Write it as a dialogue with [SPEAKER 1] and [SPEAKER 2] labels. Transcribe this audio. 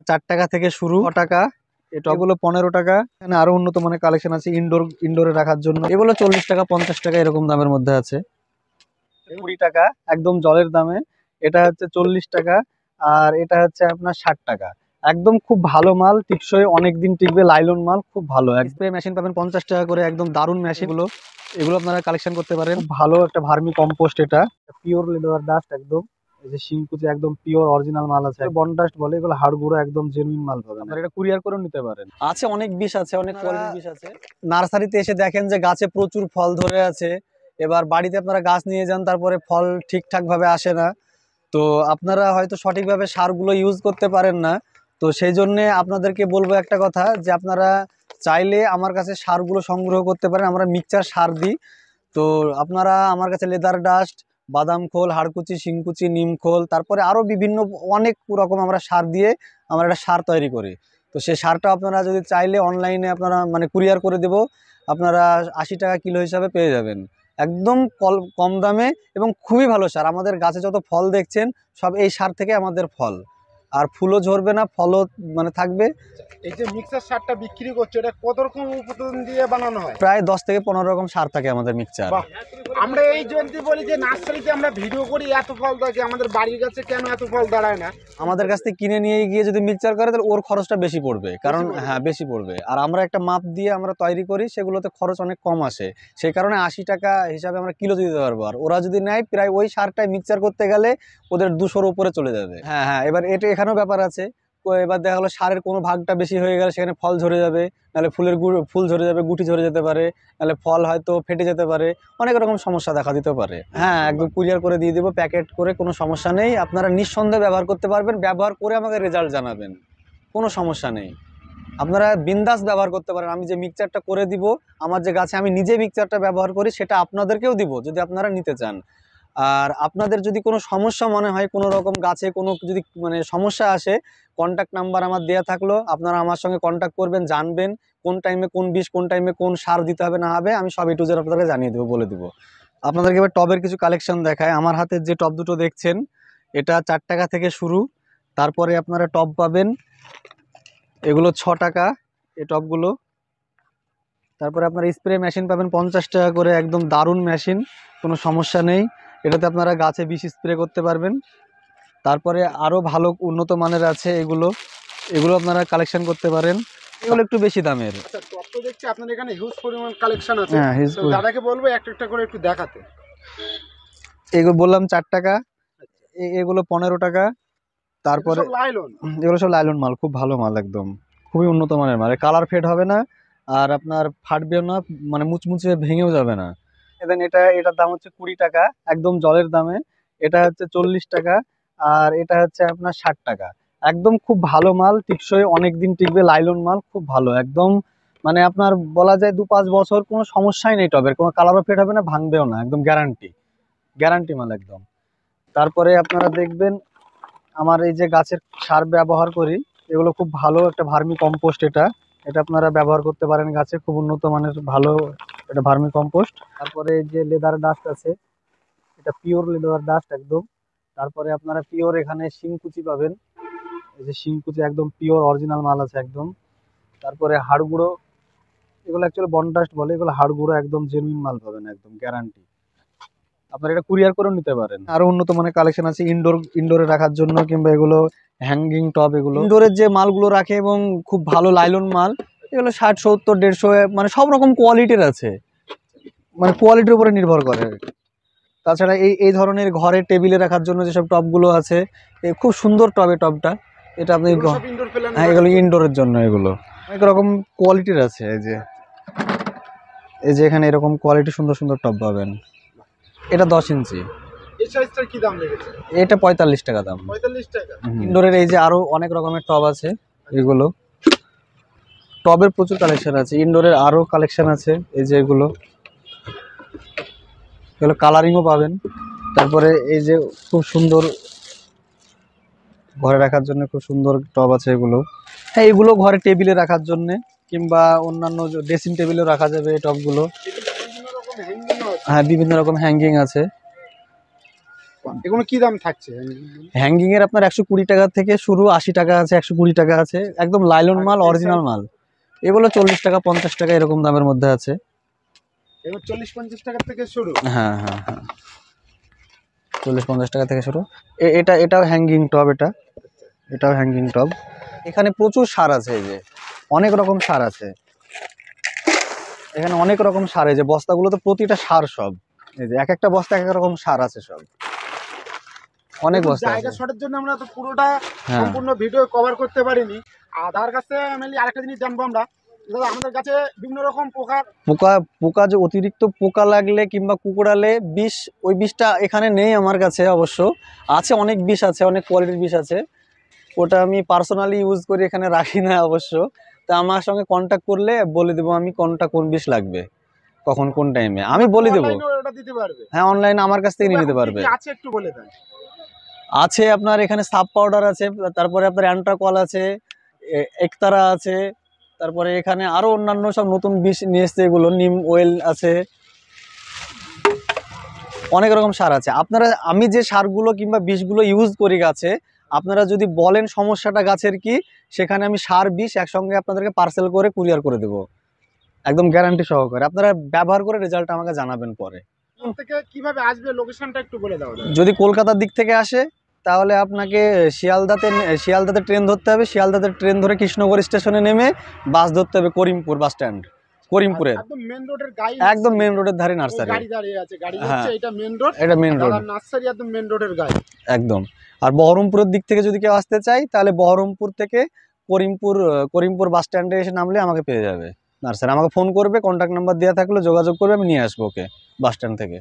[SPEAKER 1] 4 টাকা থেকে শুরু, 6 টাকা। এই টবগুলো 15 টাকা। এখানে আরো উন্নত মানের কালেকশন আছে ইনডোরে রাখার জন্য। এগুলো 40 টাকা 50 টাকা এরকম দামের মধ্যে আছে। 20 টাকা একদম জলের দামে। এটা হচ্ছে 40 টাকা। আর এটা হচ্ছে আপনার 60 টাকা। একদম খুব ভালো মাল, টিকসই, অনেকদিন টিকবে, লাইলন মাল, খুব ভালো। স্প্রে মেশিন পাবেন 50 টাকা করে, একদম দারুণ মেশিন গুলো। এগুলো আপনারা কালেকশন করতে পারেন। খুব ভালো একটা ভার্মি কম্পোস্ট, এটা পিওর লেদার ডাস্ট একদম। এই যে শিংকুচি একদম পিওর অরিজিনাল মাল আছে, বনডাস্ট বলে এগুলো, হাড় গুঁড়ো একদম জেনুইন মাল পাবেন। আপনারা এটা কুরিয়ার করেও নিতে পারেন। আছে অনেক বিষ আছে, অনেক কোয়ালিটির বিষ আছে। নার্সারিতে এসে দেখেন যে গাছে প্রচুর ফল ধরে আছে, এবার বাড়িতে আপনারা গাছ নিয়ে যান, তারপরে ফল ঠিকঠাক ভাবে আসে না। তো আপনারা হয়তো সঠিকভাবে সারগুলো ইউজ করতে পারেন না। তো সেই জন্য আপনাদেরকে বলবো একটা কথা, যে আপনারা চাইলে আমার কাছে সারগুলো সংগ্রহ করতে পারেন। আমরা মিক্সচার সার দিই। তো আপনারা আমার কাছে লেদার ডাস্ট, বাদাম খোল, হাড়কুচি, শিংকুচি, নিম খোল, তারপরে আরো বিভিন্ন অনেক রকম আমরা সার দিয়ে আমরা একটা সার তৈরি করি। তো সেই সারটা আপনারা যদি চাইলে অনলাইনে আপনারা মানে কুরিয়ার করে দেব, আপনারা 80 টাকা কিলো হিসাবে পেয়ে যাবেন, একদম কম দামে। এবং খুবই ভালো সার। আমাদের গাছে যত ফল দেখছেন সব এই সার থেকে আমাদের ফল, আর ফুলও ঝরবে না, ফলও মানে থাকবে।
[SPEAKER 2] এই যে মিক্সার সারটা বিক্রি করছে, এটা কত রকম উপাদান দিয়ে বানানো হয়?
[SPEAKER 1] প্রায় 10 থেকে 15 রকম সার থাকে আমাদের মিক্সচার।
[SPEAKER 2] আমরা এই জন্য বলি যে নার্সারিতে আমরা ভিডিও করি এত ফল থাকে, আমাদের বাড়ির কাছে কেন এত ফল দাঁড়ায় না?
[SPEAKER 1] আমাদের কাছ থেকে কিনে নিয়ে গিয়ে যদি মিক্সচার করে তাহলে ওর খরচটা বেশি পড়বে, কারণ হ্যাঁ বেশি পড়বে। আর আমরা একটা মাপ দিয়ে আমরা তৈরি করি, সেগুলোতে খরচ অনেক কম আসে। সেই কারণে 80 টাকা হিসাবে আমরা কিলো দিতে পারবো। আর ওরা যদি নেয় প্রায় ওই সারটাই মিক্সচার করতে গেলে ওদের 200-র উপরে চলে যাবে। হ্যাঁ হ্যাঁ, এবার এটা এখানেও ব্যাপার আছে। এবার দেখা গেলো সারের কোনো ভাগটা বেশি হয়ে গেলে সেখানে ফল ঝরে যাবে, নাহলে ফুল ঝরে যাবে, গুটি ঝরে যেতে পারে, নাহলে ফল হয়তো ফেটে যেতে পারে, অনেক রকম সমস্যা দেখা দিতে পারে। হ্যাঁ, একদম কুরিয়ার করে দিয়ে দেবো, প্যাকেট করে, কোনো সমস্যা নেই। আপনারা নিঃসন্দেহে ব্যবহার করতে পারবেন, ব্যবহার করে আমাকে রেজাল্ট জানাবেন, কোনো সমস্যা নেই। আপনারা বিন্দাস ব্যবহার করতে পারেন। আমি যে মিক্সচারটা করে দিব, আমার যে গাছে আমি নিজে মিক্সচারটা ব্যবহার করি, সেটা আপনাদেরকেও দিব যদি আপনারা নিতে চান। আর আপনাদের যদি কোনো সমস্যা মনে হয়, কোনো রকম গাছে কোনো যদি মানে সমস্যা আসে, কন্ট্যাক্ট নাম্বার আমার দেওয়া থাকলো, আপনারা আমার সঙ্গে কন্ট্যাক্ট করবেন, জানবেন কোন টাইমে কোন বিষ, কোন টাইমে কোন সার দিতে হবে না হবে, আমি সব A to Z আপনাদেরকে জানিয়ে দেবো, বলে দেবো। আপনাদেরকে এবার টবের কিছু কালেকশন দেখায়। আমার হাতের যে টব দুটো দেখছেন, এটা 4 টাকা থেকে শুরু। তারপরে আপনারা টব পাবেন, এগুলো 6 টাকা এই টবগুলো। তারপরে আপনারা স্প্রে মেশিন পাবেন 50 টাকা করে, একদম দারুণ মেশিন, কোনো সমস্যা নেই। এটাতে আপনারা গাছে বিষ স্প্রে করতে পারবেন। তারপরে আরও ভালো উন্নত মানের আছে এগুলো, এগুলো আপনারা কালেকশন করতে পারেন। এগুলো একটু বেশি দামের।
[SPEAKER 2] আচ্ছা, টপ তো দেখছি আপনাদের এখানে হিউজ পরিমাণ কালেকশন আছে।
[SPEAKER 1] হ্যাঁ,
[SPEAKER 2] তো দাদাকে বলবো একটা একটা করে একটু দেখাতে।
[SPEAKER 1] এগুলো বললাম 4 টাকা, এগুলো 15 টাকা। তারপরে এগুলো সব লাইলন মাল, খুব ভালো মাল, একদম খুবই উন্নত মানের মাল। কালার ফেড হবে না, আর আপনার ফাটবেও না, মানে মুচমুচে ভেঙেও যাবে না। দেন এটার দাম হচ্ছে 20 টাকা, একদম জলের দামে। এটা হচ্ছে 40 টাকা। আর এটা হচ্ছে আপনার 60 টাকা। একদম খুব ভালো মাল, টিকসই, অনেকদিন টিকবে, লাইলন মাল, খুব ভালো একদম। মানে আপনার বলা যায় 2-5 বছর কোনো সমস্যাই নেই টবের, কোনো কালারও ফেড হবে না, ভাঙবেও না, একদম গ্যারান্টি, গ্যারান্টি মাল একদম। তারপরে আপনারা দেখবেন আমার এই যে গাছের সার ব্যবহার করি, এগুলো খুব ভালো একটা ভার্মি কম্পোস্ট। এটা এটা আপনারা ব্যবহার করতে পারেন গাছে, খুব উন্নত মানের ভালো এটা ভার্মি কম্পোস্ট। তারপরে এই যে লেদার ডাস্ট আছে, এটা পিওর লেদার ডাস্ট একদম। তারপরে আপনারা পিওর এখানে শিংকুচি পাবেন, এই যে শিংকুচি একদম পিওর অরিজিনাল মাল আছে একদম। তারপরে হাড় গুঁড়ো, এগুলো অ্যাকচুয়ালি বনডাস্ট বলে, এগুলো হাড় গুঁড়ো একদম জেনুইন মাল পাবেন, একদম গ্যারান্টি। আপনারা এটা কুরিয়ার করেও নিতে পারেন। আরো উন্নত মানের কালেকশন আছে ইনডোরে রাখার জন্য, কিংবা এগুলো হ্যাঙ্গিং টব, এগুলো ইনডোরের যে মালগুলো রাখে, এবং খুব ভালো লাইলন মাল, এগুলো 60, 70, 150, মানে সব রকম কোয়ালিটির আছে, মানে কোয়ালিটির উপরে নির্ভর করে। তাছাড়া এই এই ধরনের ঘরে টেবিলে রাখার জন্য যেসব টবগুলো আছে, খুব সুন্দর টব, এই টবটা, এটা আপনি হ্যাঁ, এগুলো ইনডোরের জন্য। এগুলো অনেক রকম কোয়ালিটির আছে। এই যে এখানে এরকম কোয়ালিটি সুন্দর সুন্দর টব পাবেন। এটা 10 ইঞ্চি।
[SPEAKER 2] এই সাইজটার কি দাম লেগেছে?
[SPEAKER 1] এটা 45 টাকা দাম।
[SPEAKER 2] 45 টাকা।
[SPEAKER 1] ইনডোরের এই যে আরো অনেক রকমের টব আছে, এগুলো টবের প্রচুর কালেকশন আছে। ইনডোরের আরো কালেকশন আছে, এই যে এগুলো কালারিংও পাবেন। তারপরে এই যে খুব সুন্দর ঘরে রাখার জন্য খুব সুন্দর টব আছে এগুলো। হ্যাঁ, এগুলো ঘরে টেবিলে রাখার জন্য, কিংবা অন্যান্য ড্রেসিং টেবিলেও রাখা যাবে এই টবগুলো। হ্যাঁ, বিভিন্ন রকম হ্যাঙ্গিং আছে।
[SPEAKER 2] এগুলো কি দাম থাকছে?
[SPEAKER 1] হ্যাঙ্গিং এর আপনার 120 টাকা থেকে শুরু, 80 টাকা আছে, 120 টাকা আছে, একদম লাইলন মাল, অরিজিনাল মাল। এগুলো 40 টাকা 50 টাকা এরকম দামের মধ্যে আছে।
[SPEAKER 2] এগুলো 40-50 টাকা থেকে শুরু।
[SPEAKER 1] হ্যাঁ হ্যাঁ হ্যাঁ, 40-50 টাকা থেকে শুরু। এটাও হ্যাঙ্গিং টব, এটাও হ্যাঙ্গিং টব। এখানে প্রচুর সার আছে, এই যে অনেক রকম সার আছে এখানে, অনেক রকম সার। এই যে বস্তাগুলো তো প্রতিটা সার, সব এই যে এক একটা বস্তা এক এক রকম সার আছে, সব অনেক বস্তা
[SPEAKER 2] জায়গা
[SPEAKER 1] আছে।
[SPEAKER 2] শর্টের জন্য আমরা তো পুরোটা
[SPEAKER 1] হ্যাঁ,
[SPEAKER 2] সম্পূর্ণ ভিডিও কভার করতে পারিনি। আধার কাছে মেনলি আরেকটা জিনিস জানবো আমরা, দাদা আমাদের কাছে বিভিন্ন রকম
[SPEAKER 1] পোকা পোকা যে অতিরিক্ত পোকা লাগলে কিংবা কুকুরালে বিষ, ওই বিষটা এখানে নেই আমার কাছে। অবশ্য আছে, অনেক বিষ আছে, অনেক কোয়ালিটির বিষ আছে। ওটা আমি পার্সোনালি ইউজ করি, এখানে রাখি না অবশ্য। তা আমার সঙ্গে কন্ট্যাক্ট করলে বলে দেবো আমি কোন বিষ লাগবে, কখন কোন টাইমে আমি বলে দেবো।
[SPEAKER 2] ওটা দিতে পারবে?
[SPEAKER 1] হ্যাঁ, অনলাইনে আমার কাছ থেকে নিয়ে নিতে পারবে।
[SPEAKER 2] আছে একটু বলে দেন।
[SPEAKER 1] আছে আপনার এখানে সাব পাউডার আছে, তারপরে আপনার অ্যান্ট্রাকল আছে, একতারা আছে, তারপরে এখানে আরো অন্যান্য সব নতুন বিষ নিয়ে এসছে, এগুলো নিম অয়েল আছে, অনেক রকম সার আছে। আপনারা, আমি যে সারগুলো কিংবা বিষগুলো ইউজ করি গাছে, আপনারা যদি বলেন সমস্যাটা গাছের কি, সেখানে আমি সার বিষ একসঙ্গে আপনাদেরকে পার্সেল করে কুরিয়ার করে দেবো, একদম গ্যারান্টি সহকারে। আপনারা ব্যবহার করে রেজাল্ট আমাকে জানাবেন পরে।
[SPEAKER 2] থেকে কিভাবে আসবে লোকেশনটা একটু বলে দাও।
[SPEAKER 1] যদি কলকাতার দিক থেকে আসে তাহলে আপনাকে শিয়ালদাতে ট্রেন ধরতে হবে, শিয়ালদাতে ট্রেন ধরে কৃষ্ণনগর স্টেশনে নেমে বাস ধরতে হবে করিমপুর বাস স্ট্যান্ড, করিমপুরের
[SPEAKER 2] একদম মেন রোডের গায়ে,
[SPEAKER 1] একদম মেন রোডের ধারে নার্সারি।
[SPEAKER 2] গাড়ি দাঁড়িয়ে আছে, গাড়ি
[SPEAKER 1] হ্যাঁ,
[SPEAKER 2] হচ্ছে এটা মেন রোড,
[SPEAKER 1] এটা মেন রোড,
[SPEAKER 2] নার্সারি একদম মেন রোডের গায়ে
[SPEAKER 1] একদম। আর বহরমপুরের দিক থেকে যদি কেউ আসতে চায় তাহলে বহরমপুর থেকে করিমপুর বাস স্ট্যান্ডে এসে নামলে আমাকে পেয়ে যাবে নার্সারি। আমাকে ফোন করবে, কন্ট্যাক্ট নাম্বার দেওয়া থাকলে যোগাযোগ করবে, আমি নিয়ে আসবো ওকে বাস স্ট্যান্ড থেকে।